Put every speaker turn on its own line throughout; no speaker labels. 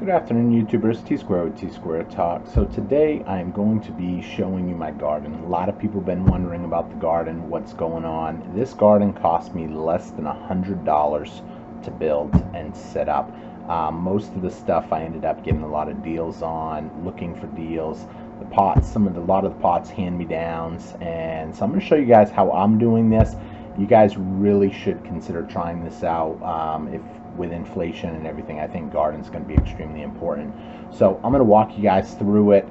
Good afternoon, YouTubers. Tsquare with Tsquare Talk. So today I'm going to be showing you my garden. A lot of people have been wondering about the garden, what's going on. This garden cost me less than $100 to build and set up. Most of the stuff I ended up getting a lot of deals on, looking for deals. The pots, a lot of the pots hand-me-downs, and so I'm going to show you guys how I'm doing this. You guys really should consider trying this out. If with inflation and everything, I think garden's going to be extremely important. So I'm going to walk you guys through it.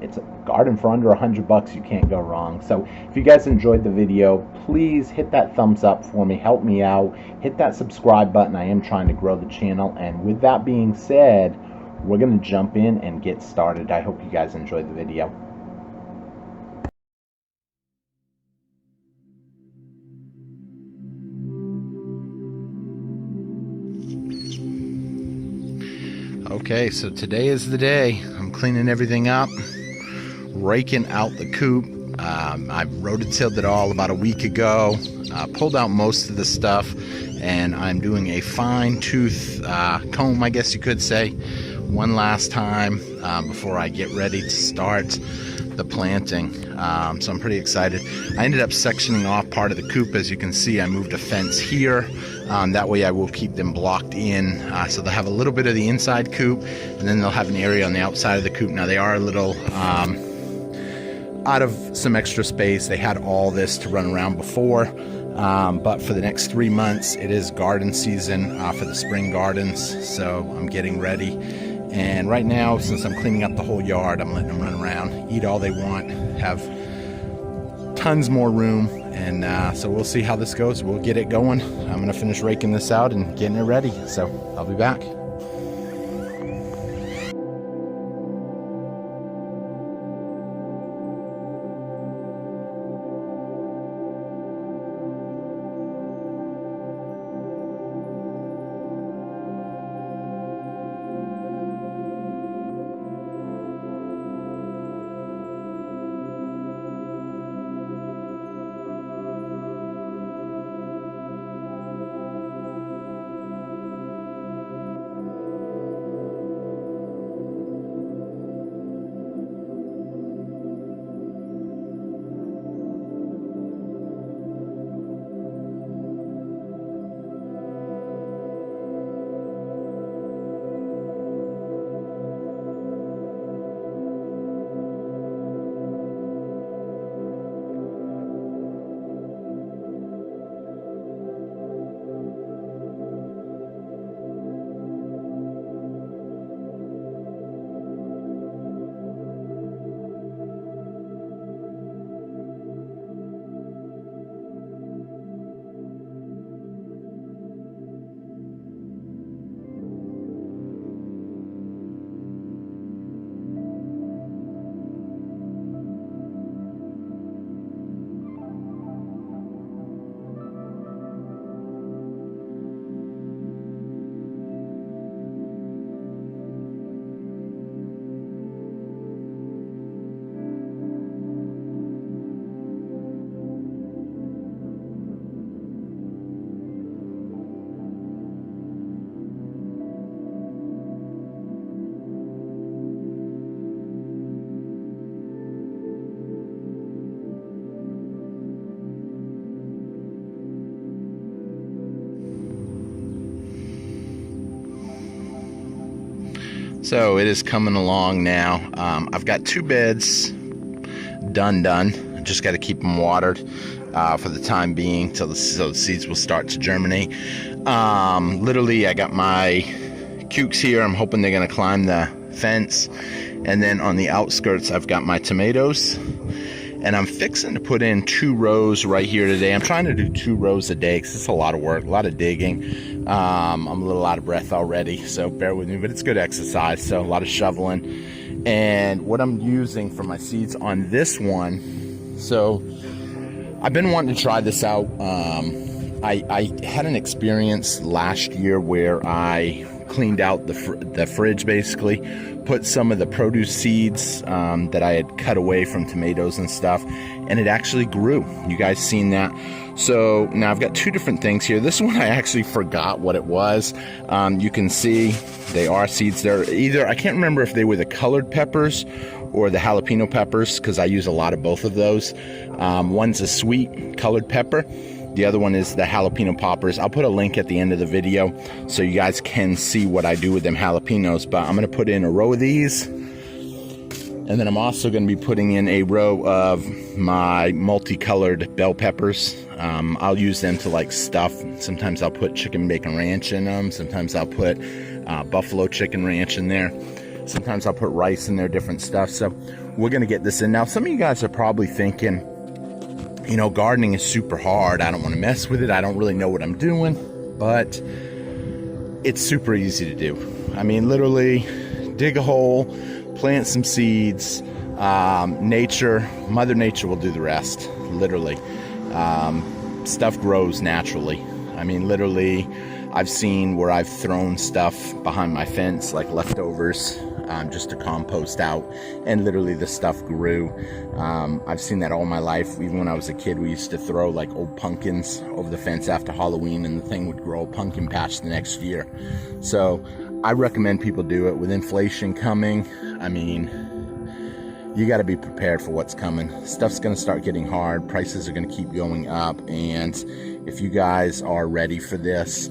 It's a garden for under $100. You can't go wrong. So if you guys enjoyed the video, please hit that thumbs up for me. Help me out. Hit that subscribe button. I am trying to grow the channel. And with that being said, we're going to jump in and get started. I hope you guys enjoyed the video. Okay, so today is the day. I'm cleaning everything up, raking out the coop. I rototilled it all about a week ago, pulled out most of the stuff, and I'm doing a fine-tooth comb, I guess you could say, one last time before I get ready to start the planting. So I'm pretty excited. I ended up sectioning off part of the coop. As you can see, I moved a fence here. That way I will keep them blocked in. So they'll have a little bit of the inside coop, and then they'll have an area on the outside of the coop. Now they are a little out of some extra space. They had all this to run around before. But for the next 3 months, it is garden season for the spring gardens. So I'm getting ready. And right now, since I'm cleaning up the whole yard, I'm letting them run around, eat all they want, have tons more room, and so we'll see how this goes. We'll get it going. I'm going to finish raking this out and getting it ready, so I'll be back. So it is coming along now. I've got 2 beds done. Just got to keep them watered for the time being so the seeds will start to germinate. Literally, I got my cukes here. I'm hoping they're going to climb the fence. And then on the outskirts, I've got my tomatoes. And I'm fixing to put in 2 rows right here today. I'm trying to do 2 rows a day because it's a lot of work, a lot of digging. I'm a little out of breath already, so bear with me, but it's good exercise, so a lot of shoveling. And what I'm using for my seeds on this one, so I've been wanting to try this out. I had an experience last year where I cleaned out the fridge, basically put some of the produce seeds that I had cut away from tomatoes and stuff, and it actually grew. You guys seen that? So now I've got two different things here. This one I actually forgot what it was. You can see they are seeds. They're either, I can't remember if they were the colored peppers or the jalapeno peppers, because I use a lot of both of those. One's a sweet colored pepper. The other one is the jalapeno poppers. I'll put a link at the end of the video so you guys can see what I do with them jalapenos. But I'm going to put in a row of these. And then I'm also going to be putting in a row of my multicolored bell peppers. I'll use them to like stuff. Sometimes I'll put chicken bacon ranch in them. Sometimes I'll put buffalo chicken ranch in there. Sometimes I'll put rice in there, different stuff. So we're going to get this in. Now, some of you guys are probably thinking, you know, gardening is super hard. I don't want to mess with it. I don't really know what I'm doing. But it's super easy to do. I mean, literally dig a hole, plant some seeds. Mother Nature will do the rest, literally. Stuff grows naturally. I mean, literally, I've seen where I've thrown stuff behind my fence, like leftovers, just to compost out, and literally the stuff grew. I've seen that all my life. Even when I was a kid, we used to throw like old pumpkins over the fence after Halloween, and the thing would grow a pumpkin patch the next year. So I recommend people do it. With inflation coming, I mean, you got to be prepared for what's coming. Stuff's going to start getting hard. Prices are going to keep going up. And if you guys are ready for this,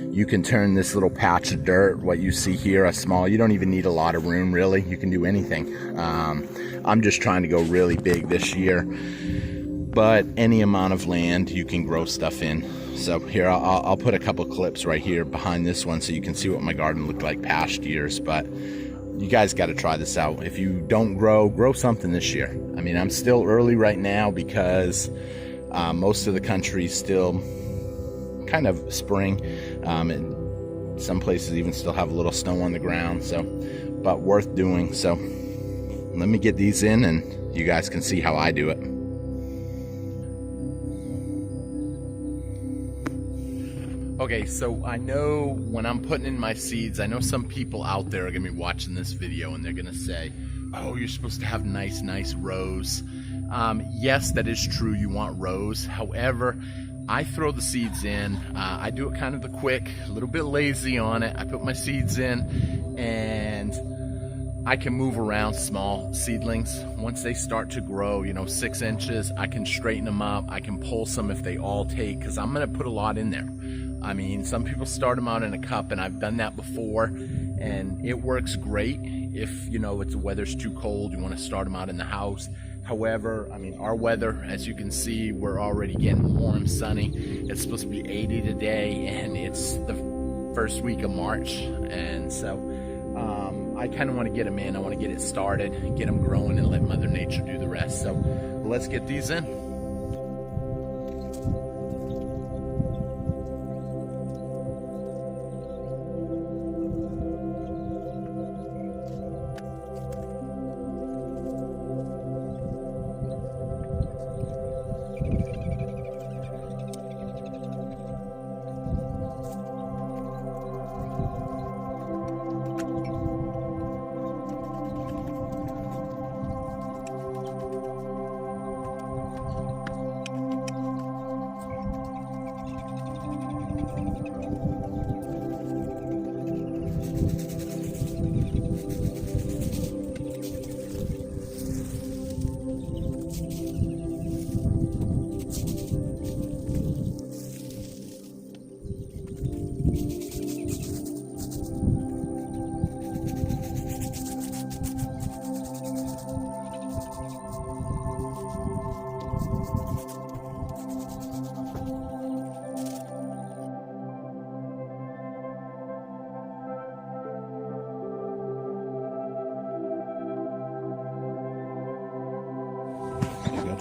you can turn this little patch of dirt, what you see here, a small, you don't even need a lot of room, really. You can do anything. I'm just trying to go really big this year. But any amount of land you can grow stuff in. So here, I'll put a couple clips right here behind this one so you can see what my garden looked like past years. But you guys got to try this out. If you don't grow something this year. I mean, I'm still early right now because most of the country's still kind of spring. And some places even still have a little snow on the ground. So, but worth doing. So let me get these in and you guys can see how I do it. Okay, so I know when I'm putting in my seeds, I know some people out there are going to be watching this video and they're going to say, oh, you're supposed to have nice rows. Yes, that is true. You want rows. However, I throw the seeds in. I do it kind of the quick, a little bit lazy on it. I put my seeds in and I can move around small seedlings. Once they start to grow, you know, 6 inches, I can straighten them up. I can pull some if they all take, because I'm going to put a lot in there. I mean, some people start them out in a cup, and I've done that before, and it works great if, you know, the weather's too cold, you want to start them out in the house. However, I mean, our weather, as you can see, we're already getting warm, sunny. It's supposed to be 80 today, and it's the first week of March, and so I kind of want to get them in. I want to get it started, get them growing, and let Mother Nature do the rest. So let's get these in.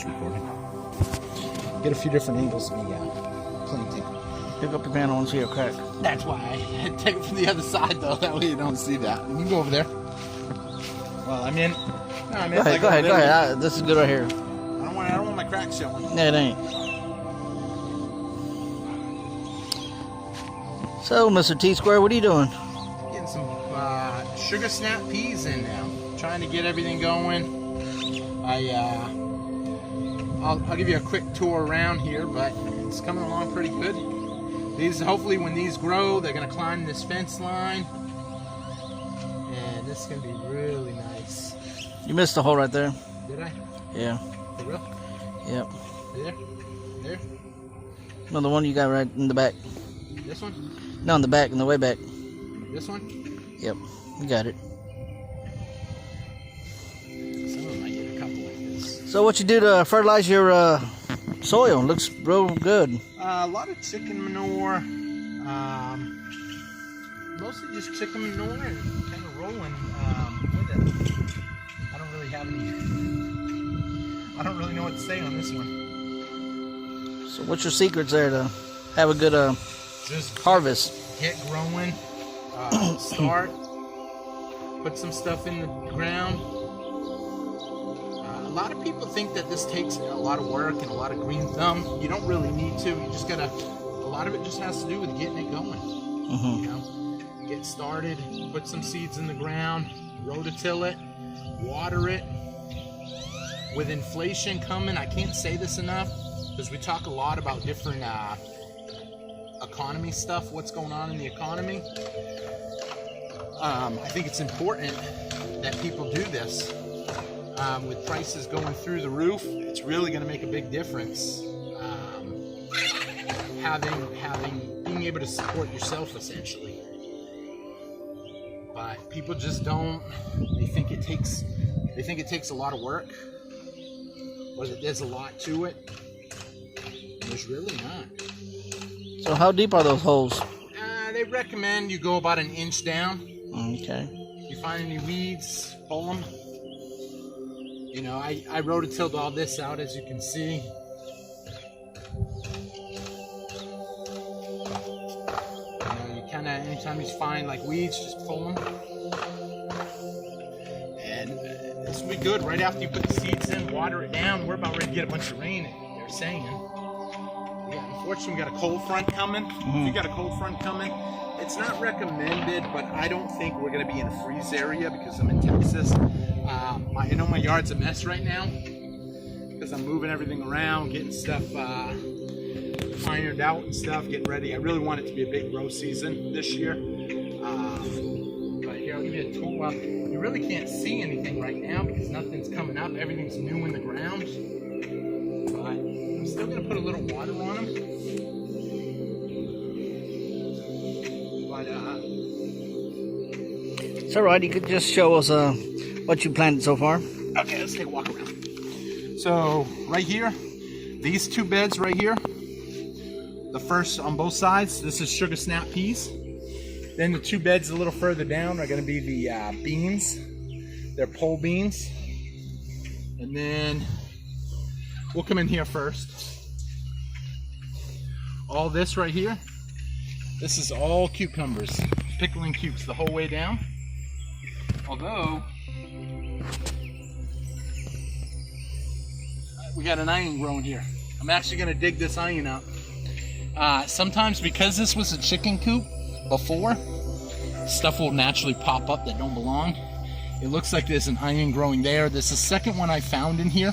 Recording. Get a few different angles of me planting.
Pick up your pan on see a crack.
That's why I take it from the other side, though. That way you don't see that. You can go over there. Well, I mean, no, I mean,
go ahead. This is good right here.
I don't want my crack showing.
No, it ain't. So, Mr. Tsquare, what are you doing?
Getting some sugar snap peas in now. Trying to get everything going. I'll give you a quick tour around here, but it's coming along pretty good. These, hopefully when these grow, they're gonna climb this fence line. And this is gonna be really nice.
You missed a hole right there.
Did I?
Yeah.
For real?
Yep.
There? There?
No, the one you got right in the back.
This one?
No, in the back, in the way back.
This one?
Yep. You got it.
Some of them might get a couple like this.
So what you do to fertilize your soil? Looks real good.
A lot of chicken manure. Mostly just chicken manure and kind of rolling with it. I don't really have any. I don't really know what to say on this one.
So what's your secrets there to have a good
Just
harvest?
get growing. Start. Put some stuff in the ground. A lot of people think that this takes a lot of work and a lot of green thumb. You don't really need to. You just gotta. A lot of it just has to do with getting it going. You know, get started. Put some seeds in the ground. Rototill it. Water it. With inflation coming, I can't say this enough because we talk a lot about different economy stuff. What's going on in the economy? I think it's important that people do this. With prices going through the roof, it's really going to make a big difference. Being able to support yourself essentially. But people just don't. They think it takes a lot of work, or that there's a lot to it. There's really not.
So how deep are those holes?
They recommend you go about an inch down.
Okay.
You find any weeds, pull them. You know, I rototilled all this out, as you can see. You know, you kind of, anytime you find like weeds, just pull them. And this will be good. Right after you put the seeds in, water it down. We're about ready to get a bunch of rain, they're saying. Yeah, unfortunately, we got a cold front coming. If you got a cold front coming, it's not recommended, but I don't think we're going to be in a freeze area because I'm in Texas. I know my yard's a mess right now because I'm moving everything around, getting stuff ironed out and stuff, getting ready. I really want it to be a big grow season this year. But here, I'll give you a tour. Well, you really can't see anything right now because nothing's coming up. Everything's new in the ground. But I'm still going to put a little water on them.
It's all right. You could just show us what you planted so far.
Okay, let's take a walk around. So right here, these two beds right here, the first on both sides, this is sugar snap peas. Then the two beds a little further down are going to be the beans. They're pole beans. And then we'll come in here first. All this right here, this is all cucumbers, pickling cukes the whole way down. Although we got an onion growing here. I'm actually gonna dig this onion up. Sometimes because this was a chicken coop before, stuff will naturally pop up that don't belong. It looks like there's an onion growing there. This is the second one I found in here,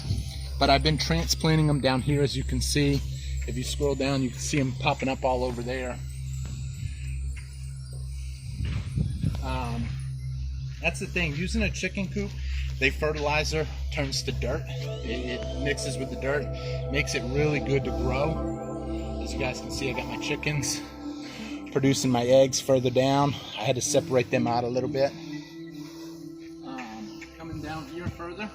but I've been transplanting them down here, as you can see. If you scroll down, you can see them popping up all over there. That's the thing, using a chicken coop, the fertilizer turns to dirt. It mixes with the dirt, makes it really good to grow. As you guys can see, I got my chickens producing my eggs further down. I had to separate them out a little bit. Coming down here further.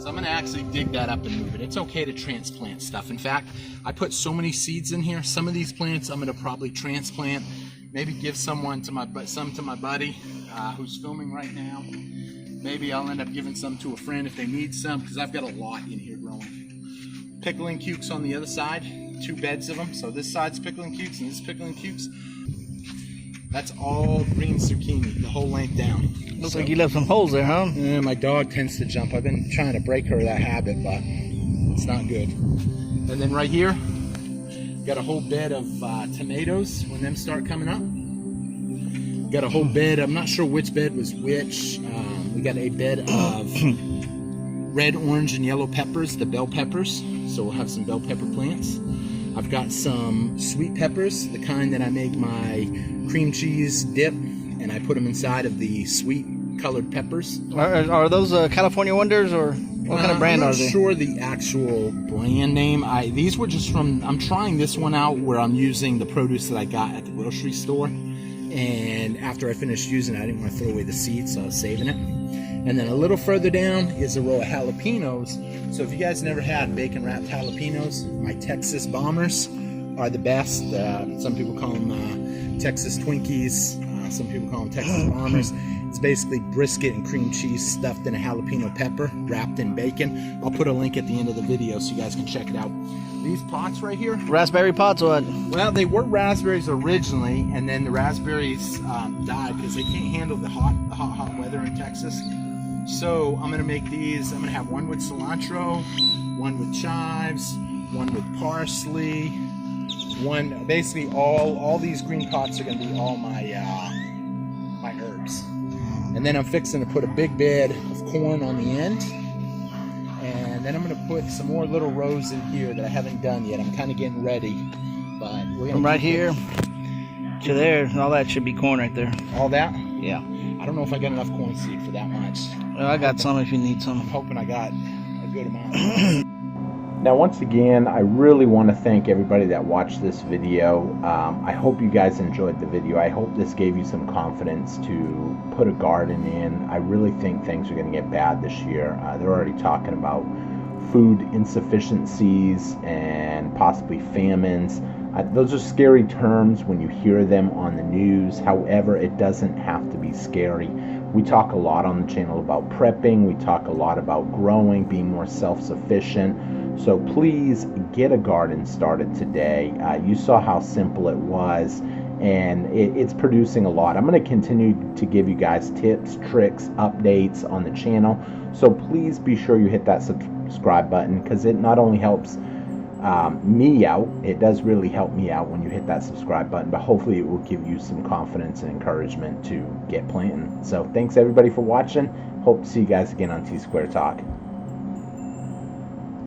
So I'm gonna actually dig that up and move it. It's okay to transplant stuff. In fact, I put so many seeds in here. Some of these plants I'm gonna probably transplant, maybe give some to my buddy who's filming right now. Maybe I'll end up giving some to a friend if they need some, because I've got a lot in here growing. Pickling cukes on the other side, two beds of them. So this side's pickling cukes and this pickling cukes. That's all green zucchini, the whole length down.
Looks like you left some holes there, huh?
Yeah, my dog tends to jump. I've been trying to break her of that habit, but it's not good. And then right here, got a whole bed of tomatoes when them start coming up. Got a whole bed, I'm not sure which bed was which. We got a bed of red, orange, and yellow peppers, the bell peppers. So we'll have some bell pepper plants. I've got some sweet peppers, the kind that I make my cream cheese dip, and I put them inside of the sweet colored peppers.
Are those California Wonders, or what kind of brand are they?
I'm not sure the actual brand name. These were just from, I'm trying this one out where I'm using the produce that I got at the grocery store. And after I finished using it, I didn't want to throw away the seeds, so I was saving it. And then a little further down is a row of jalapenos. So if you guys never had bacon wrapped jalapenos, my Texas Bombers are the best. Some people call them Texas Twinkies. Some people call them Texas Bombers. It's basically brisket and cream cheese stuffed in a jalapeno pepper, wrapped in bacon. I'll put a link at the end of the video so you guys can check it out. These pots right here.
Raspberry pots, what?
Well, they were raspberries originally, and then the raspberries died because they can't handle the hot weather in Texas. So I'm gonna make these. I'm gonna have one with cilantro, one with chives, one with parsley, one. Basically, all these green pots are gonna be all my my herbs. And then I'm fixing to put a big bed of corn on the end. And then I'm going to put some more little rows in here that I haven't done yet. I'm kind of getting ready. But we're going
from right here to there, all that should be corn right there.
All that?
Yeah.
I don't know if I got enough corn seed for that much.
Well, I got some if you need some.
I'm hoping I got a good amount. Now, once again, I really want to thank everybody that watched this video. I hope you guys enjoyed the video. I hope this gave you some confidence to put a garden in. I really think things are going to get bad this year. They're already talking about food insufficiencies and possibly famines. Those are scary terms when you hear them on the news. However, it doesn't have to be scary. We talk a lot on the channel about prepping. We talk a lot about growing, being more self-sufficient. So please get a garden started today. You saw how simple it was, and it's producing a lot. I'm going to continue to give you guys tips, tricks, updates on the channel. So please be sure you hit that subscribe button, because it not only helps me out, it does really help me out when you hit that subscribe button, but hopefully it will give you some confidence and encouragement to get planting. So thanks everybody for watching. Hope to see you guys again on Tsquare Talk.